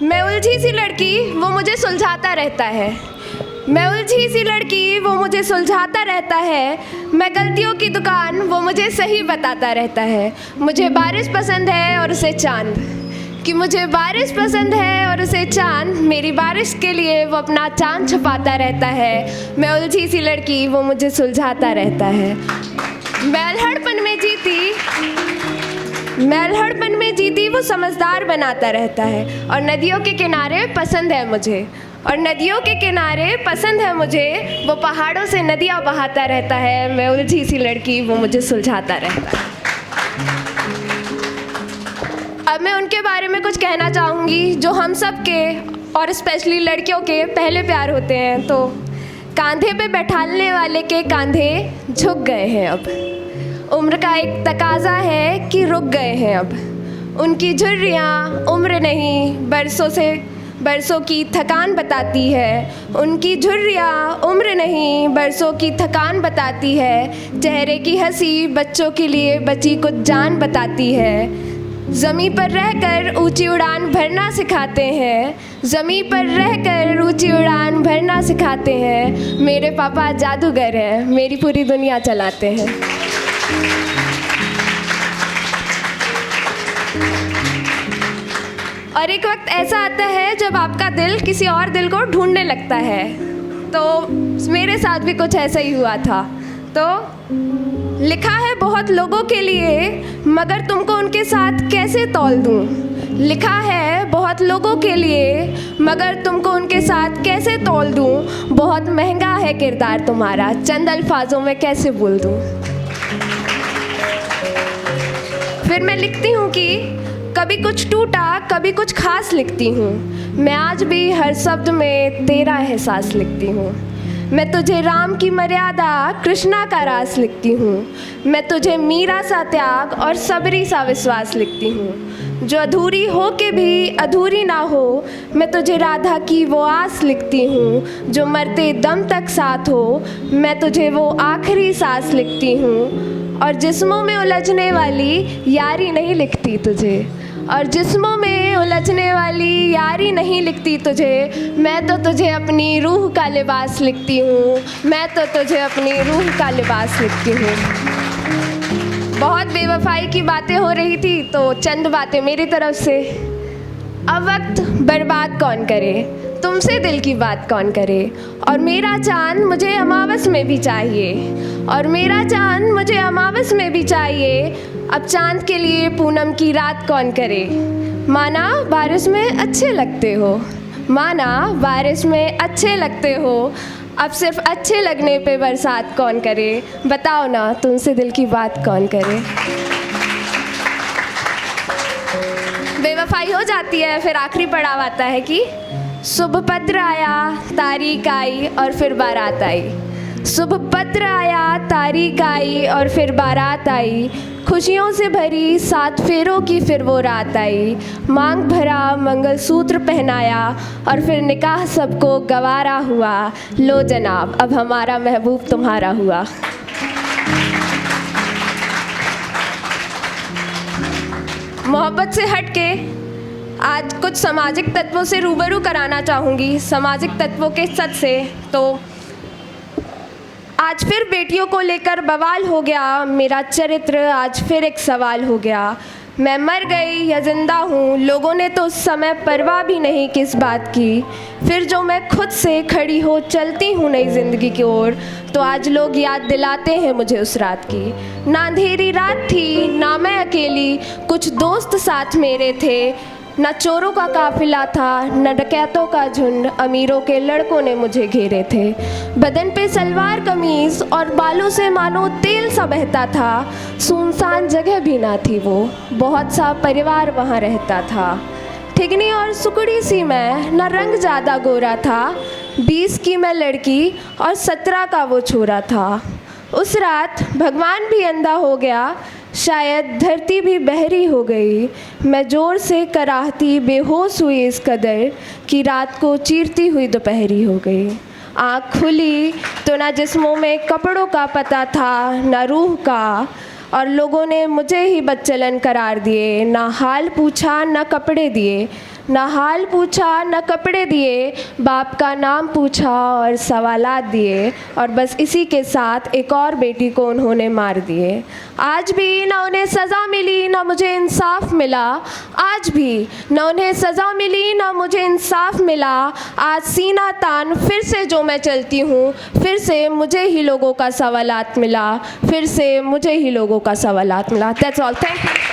मैं उलझी सी लड़की वो मुझे सुलझाता रहता है। मैं उलझी सी लड़की वो मुझे सुलझाता रहता है। मैं गलतियों की दुकान वो मुझे सही बताता रहता है। मुझे बारिश पसंद है और उसे चांद, कि मुझे बारिश पसंद है और उसे चांद, मेरी बारिश के लिए वो अपना चांद छुपाता रहता है। मैं उलझी सी लड़की वो मुझे सुलझाता रहता है। मैं अल्हड़पन में जीती वो समझदार बनाता रहता है। और नदियों के किनारे पसंद है मुझे, और नदियों के किनारे पसंद है मुझे, वो पहाड़ों से नदियाँ बहाता रहता है। मैं उलझी सी लड़की वो मुझे सुलझाता रहता है। अब मैं उनके बारे में कुछ कहना चाहूँगी जो हम सब के और स्पेशली लड़कियों के पहले प्यार होते हैं। तो कंधे पे बैठाने वाले के कंधे झुक गए हैं अब, उम्र का एक तकाजा है कि रुक गए हैं अब। उनकी झुर्रियाँ उम्र नहीं बरसों की थकान बताती है। उनकी झुर्रियाँ उम्र नहीं बरसों की थकान बताती है। चेहरे की हंसी बच्चों के लिए बची कुछ जान बताती है। ज़मीं पर रहकर ऊंची उड़ान भरना सिखाते हैं। ज़मीं पर रहकर ऊंची उड़ान भरना सिखाते हैं। मेरे पापा जादूगर हैं, मेरी पूरी दुनिया चलाते हैं। और एक वक्त ऐसा आता है जब आपका दिल किसी और दिल को ढूंढने लगता है। तो मेरे साथ भी कुछ ऐसा ही हुआ था। तो लिखा है बहुत लोगों के लिए, मगर तुमको उनके साथ कैसे तौल दूँ। लिखा है बहुत लोगों के लिए, मगर तुमको उनके साथ कैसे तौल दूँ। बहुत महंगा है किरदार तुम्हारा, चंद अल्फाजों में कैसे बोल दूँ। फिर मैं लिखती हूँ कि कभी कुछ टूटा कभी कुछ खास लिखती हूँ। मैं आज भी हर शब्द में तेरा एहसास लिखती हूँ। मैं तुझे राम की मर्यादा कृष्णा का रास लिखती हूँ। मैं तुझे मीरा सा त्याग और सबरी सा विश्वास लिखती हूँ। जो अधूरी हो के भी अधूरी ना हो, मैं तुझे राधा की वो आस लिखती हूँ। जो मरते दम तक साथ हो, मैं तुझे वो आखिरी सांस लिखती हूँ। और जिस्मों में उलझने वाली यारी नहीं लिखती तुझे, और जिस्मों में उलझने वाली यारी नहीं लिखती तुझे। मैं तो तुझे अपनी रूह का लिबास लिखती हूँ। मैं तो तुझे अपनी रूह का लिबास लिखती हूँ। बहुत बेवफाई की बातें हो रही थी, तो चंद बातें मेरी तरफ से। अब वक्त बर्बाद कौन करे, तुमसे दिल की बात कौन करे। और मेरा चांद मुझे अमावस में भी चाहिए, और मेरा चांद मुझे अमावस में भी चाहिए। अब चांद के लिए पूनम की रात कौन करे। माना बारिश में अच्छे लगते हो, माना बारिश में अच्छे लगते हो। अब सिर्फ अच्छे लगने पे बरसात कौन करे। बताओ ना, तुमसे दिल की बात कौन करे। बेवफाई हो जाती है, फिर आखिरी पड़ाव आता है कि शुभ पत्र आया तारीख आई और फिर बारात आई। शुभ पत्र आया तारीख आई और फिर बारात आई। खुशियों से भरी 7 फेरों की फिर वो रात आई। मांग भरा मंगलसूत्र पहनाया और फिर निकाह सबको गवारा हुआ। लो जनाब, अब हमारा महबूब तुम्हारा हुआ। मोहब्बत से हटके आज कुछ सामाजिक तत्वों से रूबरू कराना चाहूँगी, सामाजिक तत्वों के सच से। तो आज फिर बेटियों को लेकर बवाल हो गया। मेरा चरित्र आज फिर एक सवाल हो गया। मैं मर गई या जिंदा हूँ, लोगों ने तो उस समय परवाह भी नहीं किस बात की। फिर जो मैं खुद से खड़ी हो चलती हूँ नई ज़िंदगी की ओर, तो आज लोग याद दिलाते हैं मुझे उस रात की। ना अंधेरी रात थी ना मैं अकेली, कुछ दोस्त साथ मेरे थे। न चोरों का काफिला था न डकैतों का झुंड, अमीरों के लड़कों ने मुझे घेरे थे। बदन पे सलवार कमीज़ और बालों से मानो तेल सा बहता था। सुनसान जगह भी ना थी वो, बहुत सा परिवार वहाँ रहता था। ठिगनी और सुकड़ी सी मैं, न रंग ज़्यादा गोरा था। 20 की मैं लड़की और 17 का वो छोरा था। उस रात भगवान भी अंधा हो गया, शायद धरती भी बहरी हो गई। मैं ज़ोर से कराहती बेहोश हुई इस कदर कि रात को चीरती हुई दोपहरी हो गई। आँख खुली तो ना जिस्मों में कपड़ों का पता था ना रूह का, और लोगों ने मुझे ही बदचलन करार दिए। ना हाल पूछा ना कपड़े दिए, न हाल पूछा न कपड़े दिए, बाप का नाम पूछा और सवालात दिए, और बस इसी के साथ एक और बेटी को उन्होंने मार दिए। आज भी न उन्हें सज़ा मिली न मुझे इंसाफ मिला, आज भी न उन्हें सज़ा मिली न मुझे इंसाफ मिला। आज सीना तान फिर से जो मैं चलती हूँ, फिर से मुझे ही लोगों का सवालात मिला, फिर से मुझे ही लोगों का सवालात मिला। That's all, thank you.